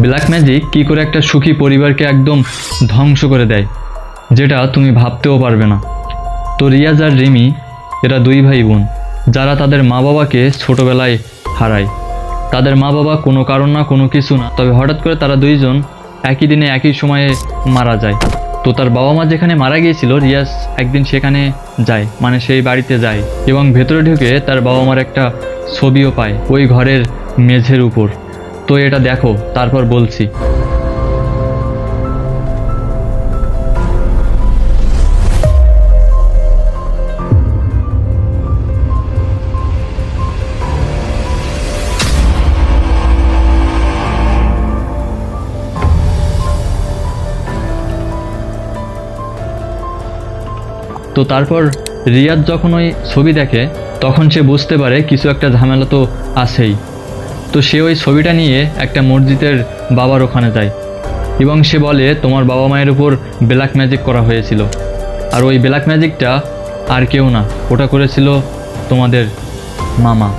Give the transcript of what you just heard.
Black magic কী করে একটা সুখী পরিবারকে একদম ধ্বংস করে দেয়, যেটা তুমি ভাবতেও পারবে না। তো রিয়াজ আর রিমি এরা দুই ভাই বোন যারা তাদের মা বাবাকে ছোটোবেলায় হারায়। তাদের মা বাবা কোনো কারণ না, কোনো কিছু না, তবে হঠাৎ করে তারা দুইজন একই দিনে একই সময়ে মারা যায়। তো তার বাবা মা যেখানে মারা গিয়েছিল, রিয়াজ একদিন সেখানে যায়, মানে সেই বাড়িতে যায়, এবং ভেতরে ঢুকে তার বাবা মার একটা ছবিও পায় ওই ঘরের মেঝের উপর। তো এটা দেখো, তারপর বলছি। তো তারপর রিয়াজ যখন ওই ছবি দেখে, তখন সে বুঝতে পারে কিছু একটা ঝামেলা তো আছেই। তো সে ওই ছবিটা নিয়ে একটা মসজিদের বাবার ওখানে যায় এবং সে বলে, তোমার বাবা মায়ের উপর ব্ল্যাক ম্যাজিক করা হয়েছিল, আর ওই ব্ল্যাক ম্যাজিকটা আর কেউ না, ওটা করেছিল তোমাদের মামা।